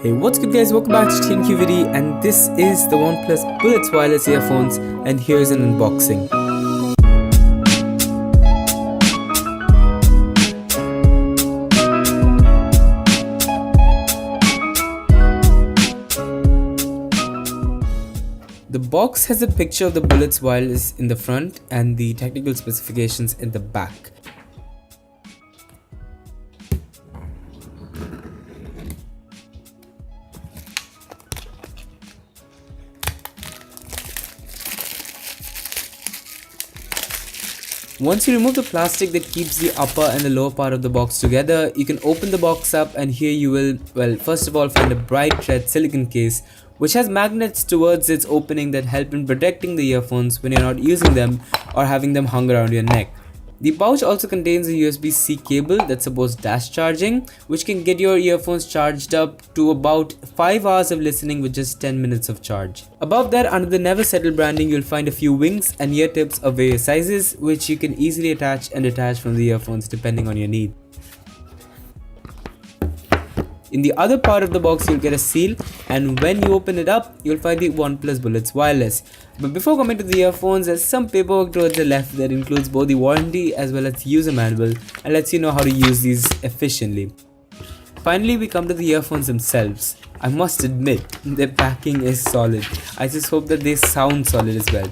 Hey, what's good guys, welcome back to TNQVD, and this is the OnePlus Bullets wireless earphones, and here's an unboxing. The box has a picture of the Bullets wireless in the front and the technical specifications in the back. Once you remove the plastic that keeps the upper and the lower part of the box together, you can open the box up, and here you will, first of all find a bright red silicone case which has magnets towards its opening that help in protecting the earphones when you're not using them or having them hung around your neck. The pouch also contains a USB-C cable that supports dash charging, which can get your earphones charged up to about 5 hours of listening with just 10 minutes of charge. Above that, under the Never Settle branding, you'll find a few wings and ear tips of various sizes, which you can easily attach and detach from the earphones depending on your need. In the other part of the box, you'll get a seal, and when you open it up, you'll find the OnePlus Bullets wireless. But before coming to the earphones, there's some paperwork towards the left that includes both the warranty as well as the user manual and lets you know how to use these efficiently. Finally, we come to the earphones themselves. I must admit, their packing is solid. I just hope that they sound solid as well.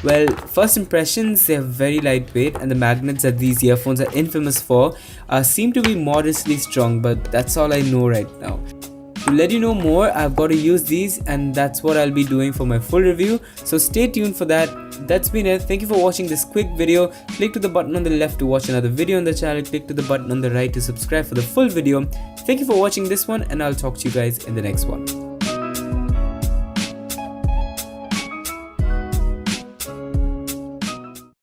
Well, first impressions, they are very lightweight, and the magnets that these earphones are infamous for seem to be modestly strong, but that's all I know right now. To let you know more, I've got to use these, and that's what I'll be doing for my full review, so stay tuned for that. That's been it. Thank you for watching this quick video. Click to the button on the left to watch another video on the channel. Click to the button on the right to subscribe for the full video. Thank you for watching this one, and I'll talk to you guys in the next one.